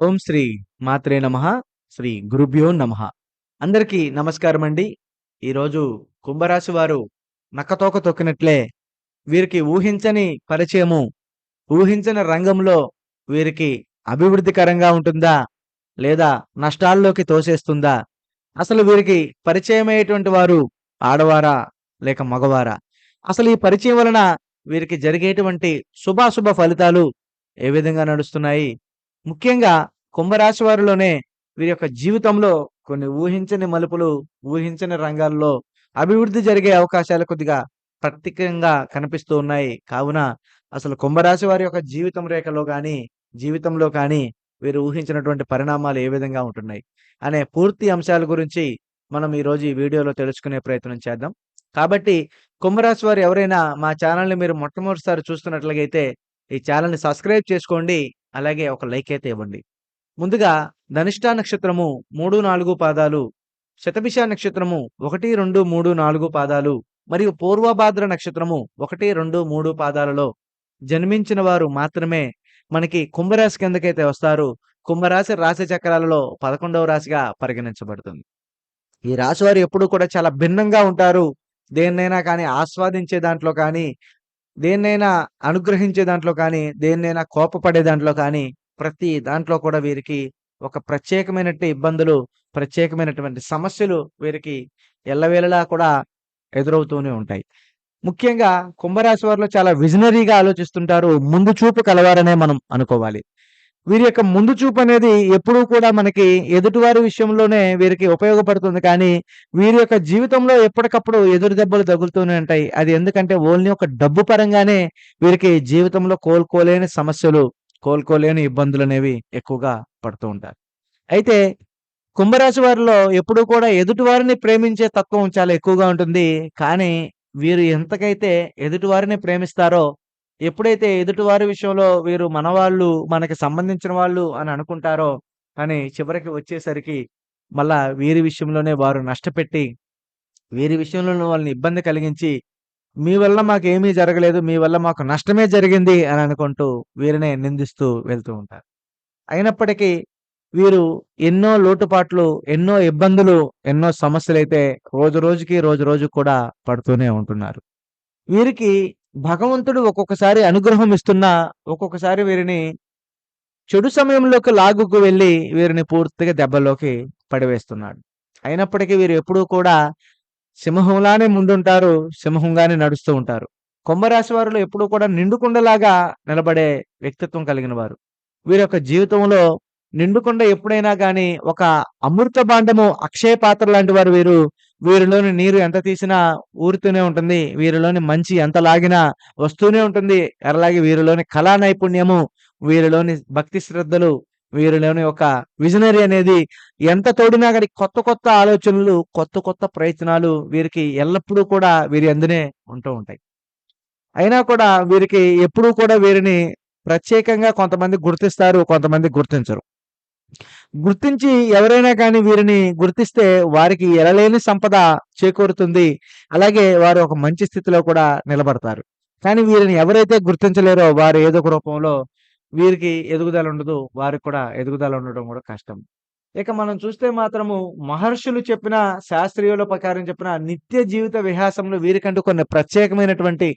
ఓం శ్రీ మాత్రే నమః. శ్రీ గురుభ్యో నమః. అందరికీ నమస్కారమండి. ఈరోజు కుంభరాశి వారు నక్కతోక తొక్కినట్లే వీరికి ఊహించని పరిచయము, ఊహించని రంగంలో వీరికి అభివృద్ధికరంగా ఉంటుందా? లేదా నష్టాల్లోకి తోసేస్తుందా? అసలు వీరికి పరిచయమయ్యేటువంటి వారు ఆడవారా? లేక మగవారా? అసలు ఈ పరిచయం వలన వీరికి జరిగేటువంటి శుభాశుభ ఫలితాలు ఏ విధంగా నడుస్తున్నాయి? ముఖ్యంగా కుంభరాశి వారిలోనే వీరి యొక్క జీవితంలో కొన్ని ఊహించని మలుపులు, ఊహించని రంగాల్లో అభివృద్ధి జరిగే అవకాశాలు కొద్దిగా ప్రత్యేకంగా కనిపిస్తూ ఉన్నాయి. కావున అసలు కుంభరాశి వారి యొక్క జీవితం రేఖలో గాని, జీవితంలో కానీ వీరు ఊహించినటువంటి పరిణామాలు ఏ విధంగా ఉంటున్నాయి అనే పూర్తి అంశాల గురించి మనం ఈరోజు ఈ వీడియోలో తెలుసుకునే ప్రయత్నం చేద్దాం. కాబట్టి కుంభరాశి వారు ఎవరైనా మా ఛానల్‌ని మీరు మొట్టమొదటిసారి చూస్తున్నట్లయితే ఈ ఛానల్‌ని సబ్స్క్రైబ్ చేసుకోండి. అలాగే ఒక లైక్ అయితే ఇవ్వండి. ముందుగా ధనిష్ట నక్షత్రము 3, 4 పాదాలు, శతభిష నక్షత్రము 1, 2, 3, 4 పాదాలు మరియు పూర్వభాద్ర నక్షత్రము 1, 2, 3 పాదాలలో జన్మించిన వారు మాత్రమే మనకి కుంభరాశి కిందకైతే వస్తారు. కుంభరాశి రాశి చక్రాలలో 11వ రాశిగా పరిగణించబడుతుంది. ఈ రాశి వారు ఎప్పుడూ కూడా చాలా భిన్నంగా ఉంటారు. దేన్నైనా కానీ ఆస్వాదించే దాంట్లో కానీ, దేన్నైనా అనుగ్రహించే దాంట్లో కానీ, దేన్నైనా కోపపడే దాంట్లో కానీ, ప్రతి దాంట్లో కూడా వీరికి ఒక ప్రత్యేకమైనట్టి ఇబ్బందులు, ప్రత్యేకమైనటువంటి సమస్యలు వీరికి ఎల్లవేళలా కూడా ఎదురవుతూనే ఉంటాయి. ముఖ్యంగా కుంభరాశి వారిలో చాలా విజనరీగా ఆలోచిస్తుంటారు. ముందు చూపు కలవారనే మనం అనుకోవాలి. వీరి యొక్క ముందు చూపు అనేది ఎప్పుడూ కూడా మనకి ఎదుటివారి విషయంలోనే వీరికి ఉపయోగపడుతుంది కానీ, వీరి యొక్క జీవితంలో ఎప్పటికప్పుడు ఎదురు దెబ్బలు తగులుతూనే ఉంటాయి. అది ఎందుకంటే ఓన్లీ ఒక డబ్బు పరంగానే వీరికి జీవితంలో కోలుకోలేని సమస్యలు, కోలుకోలేని ఇబ్బందులనేవి ఎక్కువగా పడుతూ ఉంటారు. అయితే కుంభరాశి వారిలో ఎప్పుడూ కూడా ఎదుటివారిని ప్రేమించే తత్వం చాలా ఎక్కువగా ఉంటుంది. కానీ వీరు ఎంతకైతే ఎదుటివారిని ప్రేమిస్తారో, ఎప్పుడైతే ఎదుటివారి విషయంలో వీరు మనవాళ్ళు, మనకి సంబంధించిన వాళ్ళు అని అనుకుంటారో, కానీ చివరికి వచ్చేసరికి మళ్ళా వీరి విషయంలోనే వారు నష్టపెట్టి, వీరి విషయంలోనే వాళ్ళని ఇబ్బంది కలిగించి, మీ వల్ల మాకేమీ జరగలేదు, మీ వల్ల మాకు నష్టమే జరిగింది అని అనుకుంటూ వీరినే నిందిస్తూ వెళ్తూ ఉంటారు. అయినప్పటికీ వీరు ఎన్నో లోటుపాట్లు, ఎన్నో ఇబ్బందులు, ఎన్నో సమస్యలైతే రోజురోజుకి, రోజురోజుకి కూడా పడుతూనే ఉంటున్నారు. వీరికి భగవంతుడు ఒక్కొక్కసారి అనుగ్రహం ఇస్తున్నా, ఒక్కొక్కసారి వీరిని చెడు సమయంలోకి లాగుకు వెళ్లి వీరిని పూర్తిగా దెబ్బల్లోకి పడివేస్తున్నాడు. అయినప్పటికీ వీరు ఎప్పుడూ కూడా సింహంలానే ముందుంటారు. సింహంగానే నడుస్తూ ఉంటారు. కుంభరాశి వారిలో ఎప్పుడూ కూడా నిండుకుండలాగా నిలబడే వ్యక్తిత్వం కలిగిన వారు. వీరి యొక్క జీవితంలో నిండుకుండ ఎప్పుడైనా గాని ఒక అమృత భాండము, అక్షయ పాత్ర లాంటి వారు వీరు. వీరిలోని నీరు ఎంత తీసినా ఊరుతూనే ఉంటుంది. వీరిలోని మంచి ఎంత లాగినా వస్తూనే ఉంటుంది. అలాగే వీరిలోని కళా నైపుణ్యము, వీరిలోని భక్తి శ్రద్ధలు, వీరిలోని ఒక విజనరీ అనేది ఎంత తోడినా గాని కొత్త కొత్త ఆలోచనలు, కొత్త కొత్త ప్రయత్నాలు వీరికి ఎల్లప్పుడూ కూడా వీరి అందునే ఉంటూ ఉంటాయి. అయినా కూడా వీరికి ఎప్పుడూ కూడా వీరిని ప్రత్యేకంగా కొంతమంది గుర్తిస్తారు, కొంతమంది గుర్తించరు. గుర్తించి ఎవరైనా కానీ వీరిని గుర్తిస్తే వారికి ఎనలేని సంపద చేకూరుతుంది. అలాగే వారు ఒక మంచి స్థితిలో కూడా నిలబడతారు. కానీ వీరిని ఎవరైతే గుర్తించలేరో వారు ఏదో ఒక రూపంలో వీరికి ఎదుగుదల ఉండదు. వారికి కూడా ఎదుగుదల ఉండడం కూడా కష్టం. ఇక మనం చూస్తే మాత్రము మహర్షులు చెప్పిన, శాస్త్రీయుల ప్రకారం చెప్పిన నిత్య జీవిత విహాసంలో వీరికంటూ కొన్ని ప్రత్యేకమైనటువంటి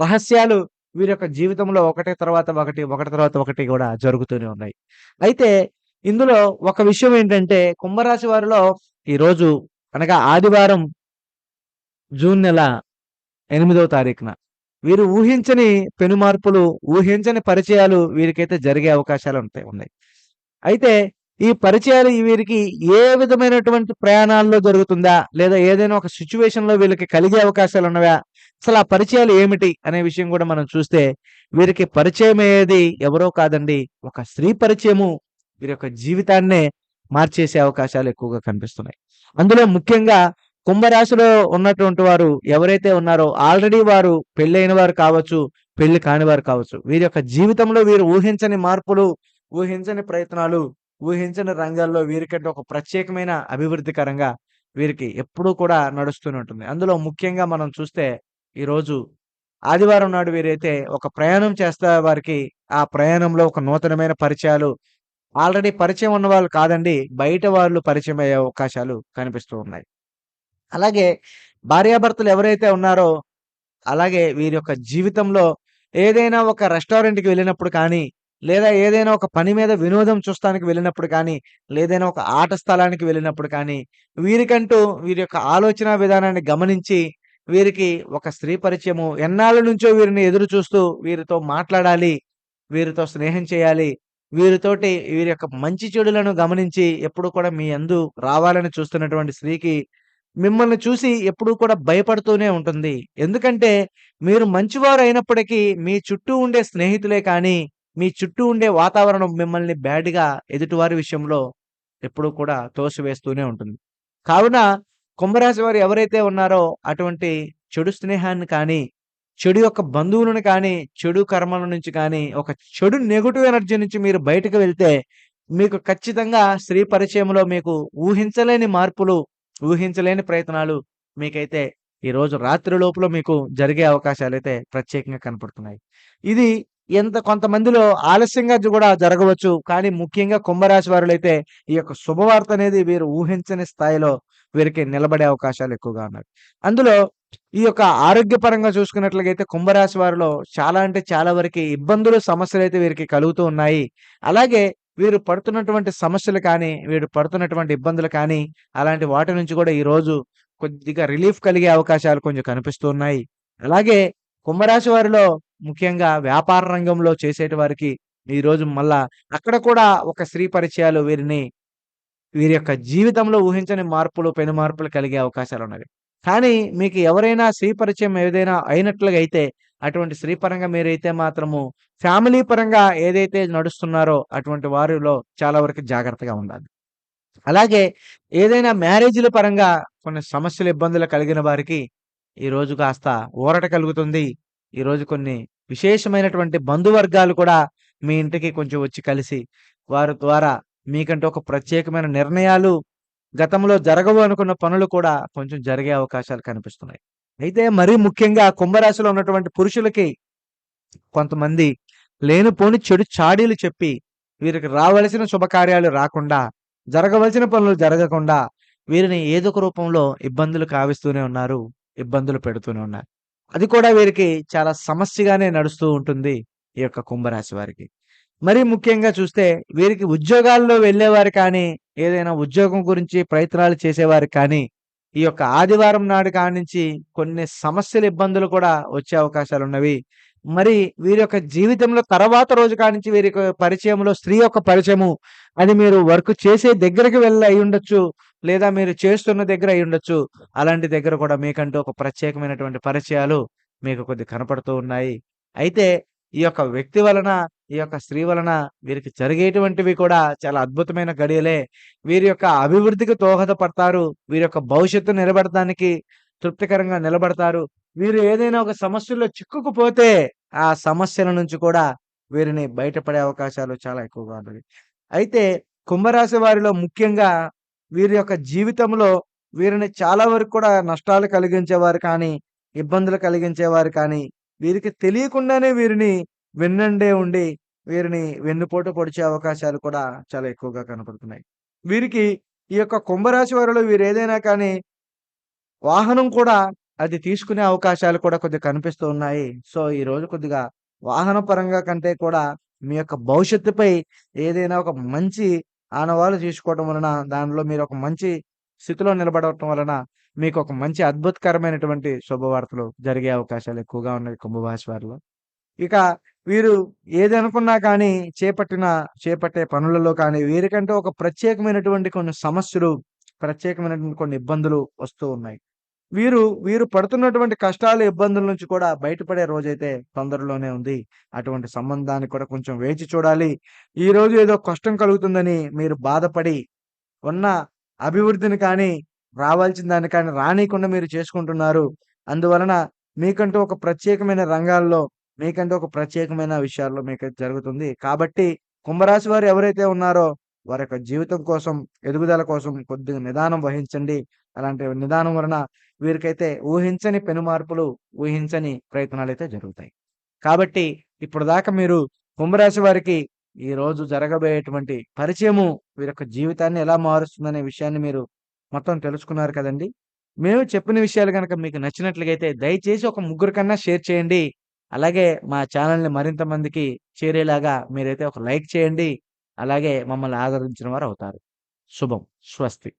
రహస్యాలు వీరి యొక్క జీవితంలో ఒకటి తర్వాత ఒకటి, ఒకటి తర్వాత ఒకటి కూడా జరుగుతూనే ఉన్నాయి. అయితే ఇందులో ఒక విషయం ఏంటంటే కుంభరాశి వారిలో ఈరోజు అనగా ఆదివారం జూన్ నెల 8వ తారీఖున వీరు ఊహించని పెనుమార్పులు, ఊహించని పరిచయాలు వీరికైతే జరిగే అవకాశాలు ఉన్నాయి. అయితే ఈ పరిచయాలు వీరికి ఏ విధమైనటువంటి ప్రయాణాల్లో జరుగుతుందా? లేదా ఏదైనా ఒక సిట్యుయేషన్‌లో వీళ్ళకి కలిగే అవకాశాలున్నవా? అసలు ఆ పరిచయాలు ఏమిటి? అనే విషయం కూడా మనం చూస్తే వీరికి పరిచయమయ్యేది ఎవరో కాదండి. ఒక స్త్రీ పరిచయము వీరి యొక్క జీవితాన్నే మార్చేసే అవకాశాలు ఎక్కువగా కనిపిస్తున్నాయి. అందులో ముఖ్యంగా కుంభరాశిలో ఉన్నటువంటి వారు ఎవరైతే ఉన్నారో ఆల్రెడీ వారు పెళ్ళైన వారు కావచ్చు, పెళ్లి కాని వారు కావచ్చు. వీరి యొక్క జీవితంలో వీరు ఊహించని మార్పులు, ఊహించని ప్రయత్నాలు, ఊహించని రంగాల్లో వీరికంటే ఒక ప్రత్యేకమైన అభివృద్ధికరంగా వీరికి ఎప్పుడూ కూడా నడుస్తూనే ఉంటుంది. అందులో ముఖ్యంగా మనం చూస్తే ఈరోజు ఆదివారం నాడు వీరైతే ఒక ప్రయాణం చేస్తా వారికి ఆ ప్రయాణంలో ఒక నూతనమైన పరిచయాలు, ఆల్రెడీ పరిచయం ఉన్నవాళ్ళు కాదండి. బయట వాళ్ళు పరిచయం అయ్యే అవకాశాలు కనిపిస్తూ ఉన్నాయి. అలాగే భార్యాభర్తలు ఎవరైతే ఉన్నారో, అలాగే వీరి యొక్క జీవితంలో ఏదైనా ఒక రెస్టారెంట్‌కి వెళ్ళినప్పుడు కానీ, లేదా ఏదైనా ఒక పని మీద వినోదం చూస్తానికి వెళ్ళినప్పుడు కానీ, లేదైనా ఒక ఆట స్థలానికి వెళ్ళినప్పుడు కానీ, వీరికంటూ వీరి యొక్క ఆలోచనా విధానాన్ని గమనించి, వీరికి ఒక స్త్రీ పరిచయము ఎన్నాళ్ళ నుంచో వీరిని ఎదురు చూస్తూ, వీరితో మాట్లాడాలి, వీరితో స్నేహం చేయాలి, వీరితోటి వీరి యొక్క మంచి చెడులను గమనించి, ఎప్పుడు కూడా మీ యందు రావాలని చూస్తున్నటువంటి స్త్రీకి మిమ్మల్ని చూసి ఎప్పుడూ కూడా భయపడుతూనే ఉంటుంది. ఎందుకంటే, మీరు మంచివారైనప్పటికీ మీ చుట్టూ ఉండే స్నేహితులే కానీ, మీ చుట్టూ ఉండే వాతావరణం మిమ్మల్ని బ్యాడ్‌గా ఎదుటివారి విషయంలో ఎప్పుడూ కూడా తోసివేస్తూనే ఉంటుంది. కావున కుంభరాశి వారు ఎవరైతే ఉన్నారో అటువంటి చెడు స్నేహాన్ని కానీ, చెడు యొక్క బంధువులను కానీ, చెడు కర్మల నుంచి కానీ, ఒక చెడు నెగెటివ్ ఎనర్జీ నుంచి మీరు బయటకు వెళ్తే, మీకు ఖచ్చితంగా స్త్రీ పరిచయంలో మీకు ఊహించలేని మార్పులు, ఊహించలేని ప్రయత్నాలు మీకైతే ఈరోజు రాత్రి లోపల మీకు జరిగే అవకాశాలైతే ప్రత్యేకంగా కనపడుతున్నాయి. ఇది కొంతమందిలో ఆలస్యంగా గూడా జరగవచ్చు. కానీ ముఖ్యంగా కుంభరాశి వారులైతే ఈ యొక్క శుభవార్త అనేది వీరు ఊహించని స్థాయిలో వీరికి నిలబడే అవకాశాలు ఎక్కువగా ఉన్నాయి. అందులో ఈ యొక్క ఆరోగ్యపరంగా చూసుకున్నట్లయితే కుంభరాశి వారిలో చాలా అంటే చాలా వరకి ఇబ్బందులు, సమస్యలైతే వీరికి కలుగుతూ ఉన్నాయి. అలాగే వీరు పడుతున్నటువంటి సమస్యలు కానీ, వీరు పడుతున్నటువంటి ఇబ్బందులు కానీ, అలాంటి వాటి నుంచి కూడా ఈరోజు కొద్దిగా రిలీఫ్ కలిగే అవకాశాలు కొంచెం కనిపిస్తూ ఉన్నాయి. అలాగే కుంభరాశి వారిలో ముఖ్యంగా వ్యాపార రంగంలో చేసేటి వారికి ఈరోజు మళ్ళా అక్కడ కూడా ఒక స్త్రీ పరిచయాలు వీరి యొక్క జీవితంలో ఊహించని మార్పులు, పెను మార్పులు కలిగే అవకాశాలున్నవి. కానీ మీకు ఎవరైనా స్త్రీ పరిచయం ఏదైనా అయినట్లుగా అయితే, అటువంటి స్త్రీ పరంగా మీరైతే మాత్రము ఫ్యామిలీ పరంగా ఏదైతే నడుస్తున్నారో అటువంటి వారిలో చాలా వరకు జాగ్రత్తగా ఉండాలి. అలాగే ఏదైనా మ్యారేజ్‌ల పరంగా కొన్ని సమస్యలు, ఇబ్బందులు కలిగిన వారికి ఈరోజు కాస్త ఊరట కలుగుతుంది. ఈరోజు కొన్ని విశేషమైనటువంటి బంధువర్గాలు కూడా మీ ఇంటికి కొంచెం వచ్చి కలిసి, వారి ద్వారా మీకంటూ ఒక ప్రత్యేకమైన నిర్ణయాలు, గతంలో జరగవు అనుకున్న పనులు కూడా కొంచెం జరిగే అవకాశాలు కనిపిస్తున్నాయి. అయితే మరీ ముఖ్యంగా కుంభరాశిలో ఉన్నటువంటి పురుషులకి కొంతమంది లేనిపోని చెడు చాడీలు చెప్పి, వీరికి రావలసిన శుభకార్యాలు రాకుండా, జరగవలసిన పనులు జరగకుండా, వీరిని ఏదో ఒక రూపంలో ఇబ్బందులు కావిస్తూనే ఉన్నారు. ఇబ్బందులు పెడుతూనే ఉన్నారు. అది కూడా వీరికి చాలా సమస్యగానే నడుస్తూ ఉంటుంది. ఈ యొక్క కుంభరాశి వారికి. మరీ ముఖ్యంగా చూస్తే వీరికి ఉద్యోగాల్లో వెళ్ళేవారు కానీ, ఏదైనా ఉద్యోగం గురించి ప్రయత్నాలు చేసేవారు కానీ, ఈ యొక్క ఆదివారం నాడు కాడ్నించి కొన్ని సమస్యలు, ఇబ్బందులు కూడా వచ్చే అవకాశాలున్నవి. మరి వీరి యొక్క జీవితంలో తర్వాత రోజు కాడ్నించి వీరి యొక్క పరిచయంలో స్త్రీ యొక్క పరిచయము, అది మీరు వర్క్ చేసే దగ్గరికి వెళ్ళి అయ్యుండొచ్చు. లేదా మీరు చేస్తున్న దగ్గర అయ్యుండొచ్చు. అలాంటి దగ్గర కూడా మీకంటూ ఒక ప్రత్యేకమైనటువంటి పరిచయాలు మీకు కొద్దిగా కనపడుతూ ఉన్నాయి. అయితే ఈ యొక్క వ్యక్తి వలన, ఈ యొక్క స్త్రీ వలన వీరికి జరిగేటువంటివి కూడా చాలా అద్భుతమైన గడియలే. వీరి యొక్క అభివృద్ధికి దోహదపడతారు. వీరి యొక్క భవిష్యత్తు నిలబడటానికి తృప్తికరంగా నిలబడతారు. వీరు ఏదైనా ఒక సమస్యలో చిక్కుకుపోతే, ఆ సమస్యల నుంచి కూడా వీరిని బయటపడే అవకాశాలు చాలా ఎక్కువగా ఉన్నవి. అయితే కుంభరాశి వారిలో ముఖ్యంగా వీరి యొక్క జీవితంలో వీరిని చాలా వరకు కూడా నష్టాలు కలిగించేవారు కానీ, ఇబ్బందులు కలిగించేవారు కానీ, వీరికి తెలియకుండానే వీరిని వెన్నండే ఉండి, వీరిని వెన్నుపోటు పొడిచే అవకాశాలు కూడా చాలా ఎక్కువగా కనపడుతున్నాయి. వీరికి ఈ యొక్క కుంభరాశి వారిలో వీరేదైనా కానీ వాహనం కూడా అది తీసుకునే అవకాశాలు కూడా కొద్దిగా కనిపిస్తూ ఉన్నాయి. సో, ఈరోజు కొద్దిగా వాహన పరంగా కంటే కూడా మీ యొక్క భవిష్యత్తుపై ఏదైనా ఒక మంచి ఆనవాలు తీసుకోవడం వలన, దానిలో మీరొక మంచి స్థితిలో నిలబడటం వలన, మీకొక మంచి అద్భుతకరమైనటువంటి శుభవార్తలు జరిగే అవకాశాలు ఎక్కువగా ఉన్నాయి కుంభరాశి వారిలో. ఇక వీరు ఏదనుకున్నా కానీ చేపట్టే పనులలో కానీ వీరికంటూ ఒక ప్రత్యేకమైనటువంటి కొన్ని సమస్యలు, ప్రత్యేకమైనటువంటి కొన్ని ఇబ్బందులు వస్తూ ఉన్నాయి. వీరు పడుతున్నటువంటి కష్టాలు, ఇబ్బందుల నుంచి కూడా బయటపడే రోజైతే తొందరలోనే ఉంది. అటువంటి సంబంధాన్ని కూడా కొంచెం వేచి చూడాలి. ఈరోజు ఏదో కష్టం కలుగుతుందని మీరు బాధపడి, ఉన్న అభివృద్ధిని కానీ, రావాల్సిన దాన్ని కానీ రానీయకుండా మీరు చేసుకుంటున్నారు. అందువలన మీకంటూ ఒక ప్రత్యేకమైన రంగాల్లో, మీకంటూ ఒక ప్రత్యేకమైన విషయాల్లో మీకైతే జరుగుతుంది. కాబట్టి కుంభరాశి వారు ఎవరైతే ఉన్నారో, వారి యొక్క జీవితం కోసం, ఎదుగుదల కోసం కొద్దిగా నిదానం వహించండి. అలాంటి నిదానం వలన వీరికైతే ఊహించని పెనుమార్పులు, ఊహించని ప్రయత్నాలైతే జరుగుతాయి. కాబట్టి ఇప్పటిదాకా మీరు కుంభరాశి వారికి ఈరోజు జరగబోయేటువంటి పరిచయము వీరి యొక్క జీవితాన్ని ఎలా మారుస్తుందనే విషయాన్ని మీరు మొత్తం తెలుసుకున్నారు కదండీ! మేము చెప్పిన విషయాలు గనక మీకు నచ్చినట్లయితే దయచేసి ఒక ముగ్గురికన్నా షేర్ చేయండి. అలాగే మా ఛానెల్‌ని మరింత మందికి చేరేలాగా మీరైతే ఒక లైక్ చేయండి. అలాగే మమ్మల్ని ఆదరించిన వారవుతారు. శుభం. స్వస్తి.